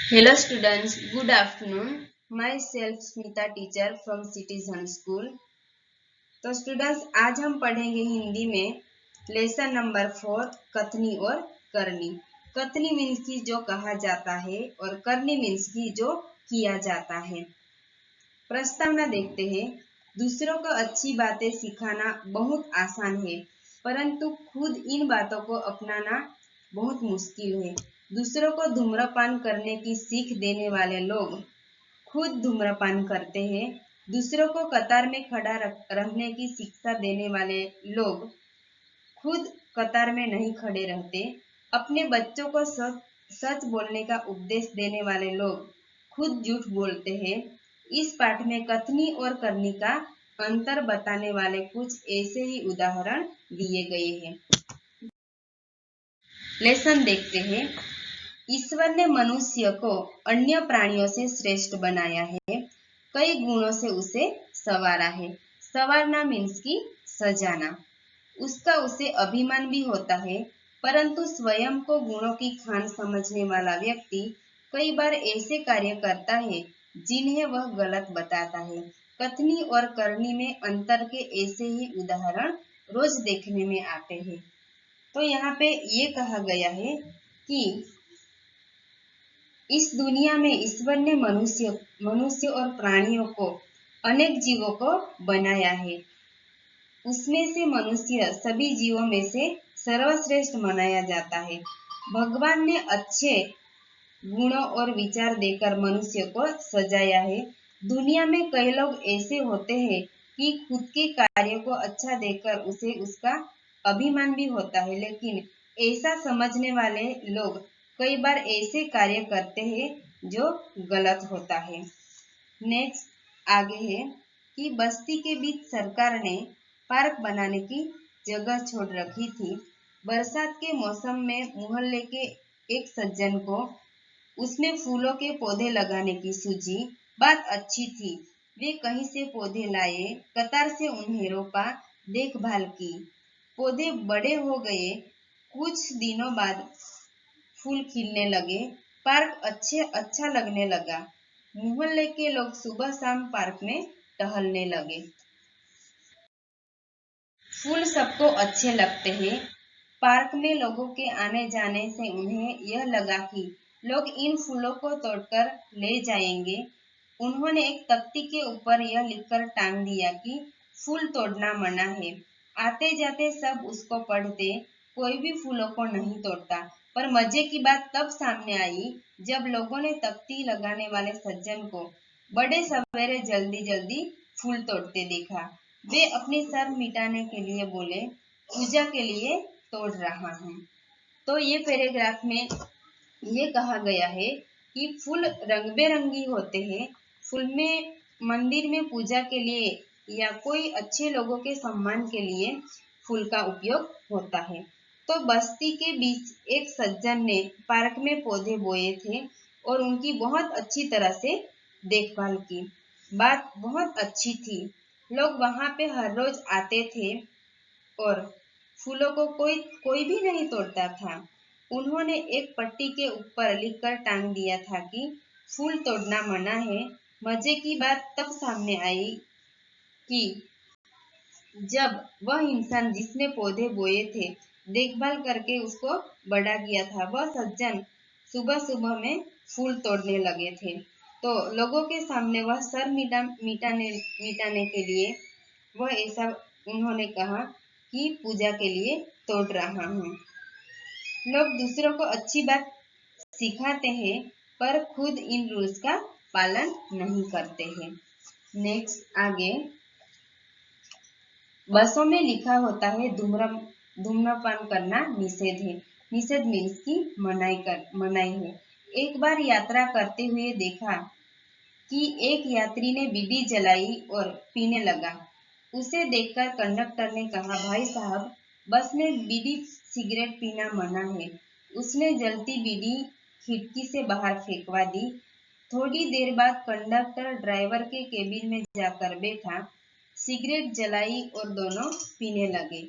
Hello students, good afternoon. Myself Smita teacher from Citizen School. तो students आज हम पढ़ेंगे हिंदी में लेसन नंबर 4 कथनी और करनी। कथनी मीन्स की जो कहा जाता है और करनी मीन्स की जो किया जाता है। प्रस्तावना देखते हैं। दूसरों को अच्छी बातें सिखाना बहुत आसान है, परंतु खुद इन बातों को अपनाना बहुत मुश्किल है। दूसरों को धूम्रपान करने की सीख देने वाले लोग खुद धूम्रपान करते हैं। दूसरों को कतार में खड़ा रहने की शिक्षा देने वाले लोग खुद कतार में नहीं खड़े रहते। अपने बच्चों को सच बोलने का उपदेश देने वाले लोग खुद झूठ बोलते हैं। इस पाठ में कथनी और करनी का अंतर बताने वाले कुछ ऐसे ही उदाहरण दिए गए हैं। लेसन देखते हैं। ईश्वर ने मनुष्य को अन्य प्राणियों से श्रेष्ठ बनाया है। कई गुणों से उसे संवारा है। संवारना मीन्स की सजाना। उसका उसे अभिमान भी होता है, परंतु स्वयं को गुणों की खान समझने वाला व्यक्ति कई बार ऐसे कार्य करता है जिन्हें वह गलत बताता है। कथनी और करनी में अंतर के ऐसे ही उदाहरण रोज देखने में आते हैं। तो यहाँ पे ये कहा गया है कि इस दुनिया में ईश्वर ने मनुष्य और प्राणियों को अनेक जीवों को बनाया है। उसमें से मनुष्य सभी जीवों में से सर्वश्रेष्ठ मनाया जाता है। भगवान ने अच्छे गुणों और विचार देकर मनुष्य को सजाया है। दुनिया में कई लोग ऐसे होते हैं कि खुद के कार्य को अच्छा देकर उसे उसका अभिमान भी होता है, लेकिन ऐसा समझने वाले लोग कई बार ऐसे कार्य करते हैं जो गलत होता है। नेक्स्ट आगे है कि बस्ती के बीच सरकार ने पार्क बनाने की जगह छोड़ रखी थी। बरसात के मौसम में मोहल्ले के एक सज्जन को उसमें फूलों के पौधे लगाने की सूझी। बात अच्छी थी। वे कहीं से पौधे लाए, कतार से उन्हें रोपा, देखभाल की। पौधे बड़े हो गए। कुछ दिनों बाद फूल खिलने लगे। पार्क अच्छा लगने लगा। मोहल्ले के लोग सुबह शाम पार्क में टहलने लगे। फूल सबको अच्छे लगते हैं। पार्क में लोगों के आने जाने से उन्हें यह लगा कि लोग इन फूलों को तोड़कर ले जाएंगे। उन्होंने एक तख्ती के ऊपर यह लिखकर टांग दिया कि फूल तोड़ना मना है। आते जाते सब उसको पढ़ते। कोई भी फूलों को नहीं तोड़ता। पर मजे की बात तब सामने आई जब लोगों ने तख्ती लगाने वाले सज्जन को बड़े सवेरे जल्दी जल्दी फूल तोड़ते देखा। वे अपनी शर्म मिटाने के लिए बोले, पूजा के लिए तोड़ रहा हूँ। तो ये पैराग्राफ में ये कहा गया है कि फूल रंग बेरंगी होते हैं। फूल में मंदिर में पूजा के लिए या कोई अच्छे लोगों के सम्मान के लिए फूल का उपयोग होता है। तो बस्ती के बीच एक सज्जन ने पार्क में पौधे बोए थे और उनकी बहुत अच्छी तरह से देखभाल की। बात बहुत अच्छी थी। लोग वहां पे हर रोज आते थे और फूलों को कोई भी नहीं तोड़ता था। उन्होंने एक पट्टी के ऊपर लिखकर टांग दिया था कि फूल तोड़ना मना है। मजे की बात तब सामने आई कि जब वह इंसान जिसने पौधे बोए थे, देखभाल करके उसको बड़ा किया था, वह सज्जन सुबह सुबह में फूल तोड़ने लगे थे। तो लोगों के सामने वह सर मिटाने के लिए वह ऐसा उन्होंने कहा कि पूजा के लिए तोड़ रहा हूँ। लोग दूसरों को अच्छी बात सिखाते हैं, पर खुद इन रूल्स का पालन नहीं करते हैं। नेक्स्ट आगे बसों में लिखा होता है धूम्रपान करना निषेध है। निषेध मीन्स की मनाई है। एक बार यात्रा करते हुए देखा कि एक यात्री ने बीड़ी जलाई और पीने लगा। उसे देखकर कंडक्टर ने कहा, भाई साहब, बस में बीड़ी सिगरेट पीना मना है। उसने जलती बीड़ी खिड़की से बाहर फेंकवा दी। थोड़ी देर बाद कंडक्टर ड्राइवर के केबिन में जाकर बैठा, सिगरेट जलाई और दोनों पीने लगे।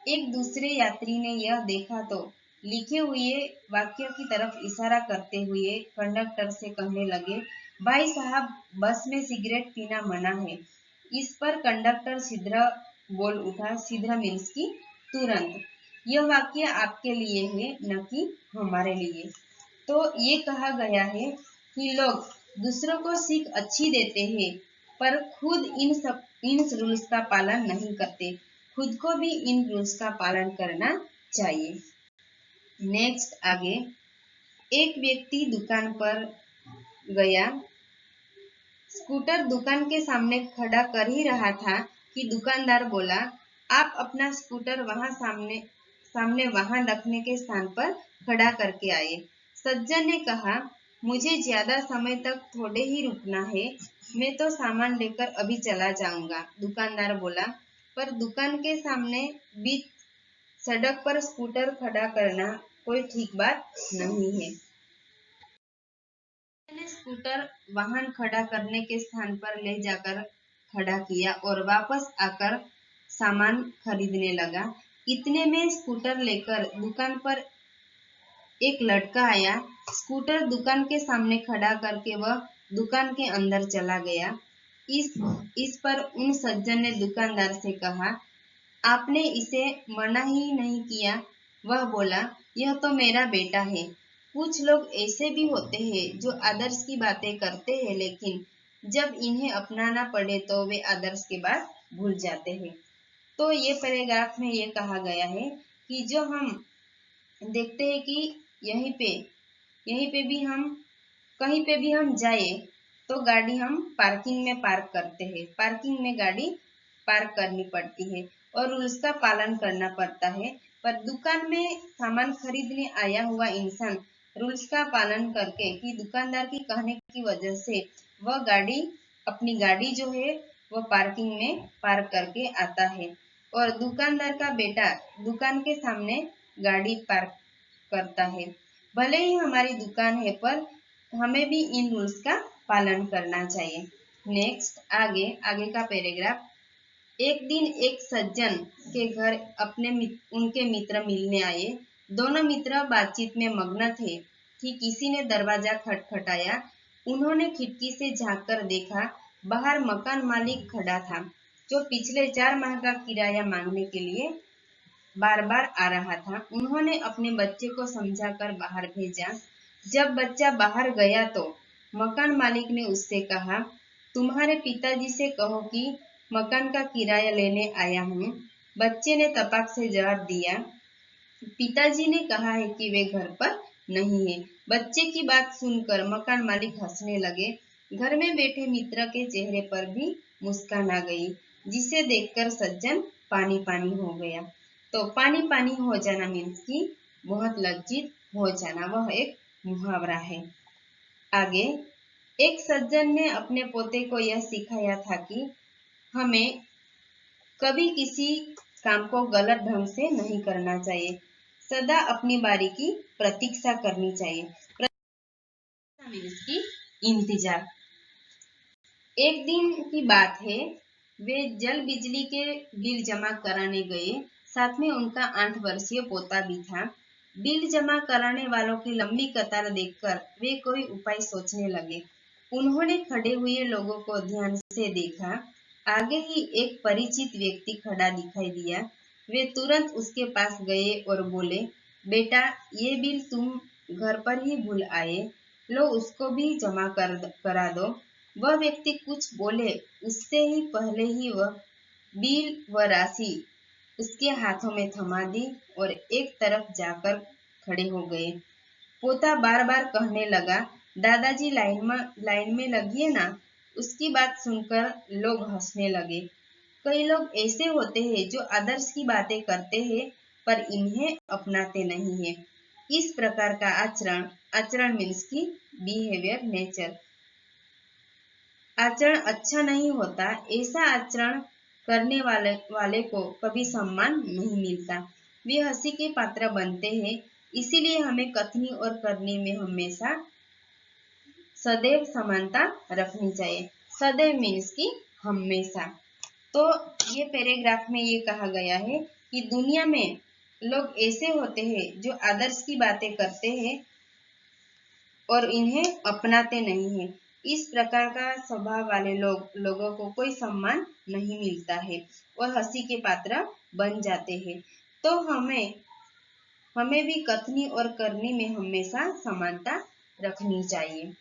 एक दूसरे यात्री ने यह देखा तो लिखे हुए वाक्य की तरफ इशारा करते हुए कंडक्टर से कहने लगे, भाई साहब, बस में सिगरेट पीना मना है। इस पर कंडक्टर शीघ्र बोल उठा, शीघ्र मीन्स की तुरंत, यह वाक्य आपके लिए है, न कि हमारे लिए। तो ये कहा गया है कि लोग दूसरों को सीख अच्छी देते हैं, पर खुद इन रूल्स का पालन नहीं करते। खुद को भी इन रूल्स का पालन करना चाहिए। नेक्स्ट आगे, एक व्यक्ति दुकान पर गया। स्कूटर दुकान के सामने खड़ा कर ही रहा था कि दुकानदार बोला, आप अपना स्कूटर वहां सामने वाहन रखने के स्थान पर खड़ा करके आए। सज्जन ने कहा, मुझे ज्यादा समय तक थोड़े ही रुकना है, मैं तो सामान लेकर अभी चला जाऊंगा। दुकानदार बोला, पर दुकान के सामने बीच सड़क पर स्कूटर खड़ा करना कोई ठीक बात नहीं है। मैंने स्कूटर वाहन खड़ा करने के स्थान पर ले जाकर खड़ा किया और वापस आकर सामान खरीदने लगा। इतने में स्कूटर लेकर दुकान पर एक लड़का आया। स्कूटर दुकान के सामने खड़ा करके वह दुकान के अंदर चला गया। इस पर उन सज्जन ने दुकानदार से कहा, आपने इसे मना ही नहीं किया। वह बोला, यह तो मेरा बेटा है। कुछ लोग ऐसे भी होते हैं जो आदर्श की बातें करते हैं, लेकिन जब इन्हें अपनाना पड़े तो वे आदर्श की बात भूल जाते हैं। तो ये पैराग्राफ में ये कहा गया है कि जो हम देखते हैं कि यहीं पे भी हम कहीं पे भी हम जाए तो गाड़ी हम पार्किंग में पार्क करते हैं। पार्किंग में गाड़ी पार्क करनी पड़ती है और उसका पालन करना पड़ता है। पर दुकान में सामान खरीदने आया हुआ इंसान रूल्स का पालन करके कि दुकानदार की कहने की वजह से वह अपनी गाड़ी जो है वह पार्किंग में पार्क करके आता है और दुकानदार का बेटा दुकान के सामने गाड़ी पार्क करता है। भले ही हमारी दुकान है, पर हमें भी इन रूल्स का पालन करना चाहिए। नेक्स्ट आगे का पैराग्राफ, एक दिन एक सज्जन के घर उनके मित्र मिलने आए। दोनों मित्र बातचीत में मग्न थे कि किसी ने दरवाजा खटखटाया। उन्होंने खिड़की से झांककर देखा, बाहर मकान मालिक खड़ा था, जो पिछले 4 माह का किराया मांगने के लिए बार बार आ रहा था। उन्होंने अपने बच्चे को समझाकर बाहर भेजा। जब बच्चा बाहर गया तो मकान मालिक ने उससे कहा, तुम्हारे पिताजी से कहो कि मकान का किराया लेने आया हूँ। बच्चे ने तपाक से जवाब दिया, पिताजी ने कहा है कि वे घर पर नहीं है। बच्चे की बात सुनकर मकान मालिक हंसने लगे। घर में बैठे मित्र के चेहरे पर भी मुस्कान आ गई, जिसे देखकर सज्जन पानी पानी हो गया। तो पानी पानी हो जाना मीन्स की बहुत लज्जित हो जाना, वह एक मुहावरा है। आगे, एक सज्जन ने अपने पोते को यह सिखाया था कि हमें कभी किसी काम को गलत ढंग से नहीं करना चाहिए, सदा अपनी बारी की प्रतीक्षा करनी चाहिए। मीन्स की इंतजार। एक दिन की बात है, वे जल बिजली के बिल जमा कराने गए। साथ में उनका 8 वर्षीय पोता भी था। बिल जमा कराने वालों की लंबी कतार देखकर वे कोई उपाय सोचने लगे। उन्होंने खड़े हुए लोगों को ध्यान से देखा। आगे ही एक परिचित व्यक्ति खड़ा दिखाई दिया। वे तुरंत उसके पास गए और बोले, बेटा, ये बिल तुम घर पर ही भूल आए, लो उसको भी जमा करा दो। वह व्यक्ति कुछ बोले उससे ही पहले ही वह बिल व राशि उसके हाथों में थमा दी और एक तरफ जाकर खड़े हो गए। पोता बार बार कहने लगा, दादाजी लाइन में लगिए ना। उसकी बात सुनकर लोग हंसने लगे। कई लोग ऐसे होते हैं जो आदर्श की बातें करते हैं, पर इन्हें अपनाते नहीं है। इस प्रकार का आचरण मीन्स की बिहेवियर, नेचर, आचरण अच्छा नहीं होता। ऐसा आचरण करने वाले को कभी सम्मान नहीं मिलता। वे हंसी के पात्र बनते हैं। इसीलिए हमें कथनी और करनी में हमेशा सदैव समानता रखनी चाहिए। सदैव मीन्स की हमेशा। तो ये पैराग्राफ में ये कहा गया है कि दुनिया में लोग ऐसे होते हैं जो आदर्श की बातें करते हैं और इन्हें अपनाते नहीं हैं। इस प्रकार का स्वभाव वाले लोगों को कोई सम्मान नहीं मिलता है और हंसी के पात्र बन जाते हैं। तो हमें भी कथनी और करनी में हमेशा समानता रखनी चाहिए।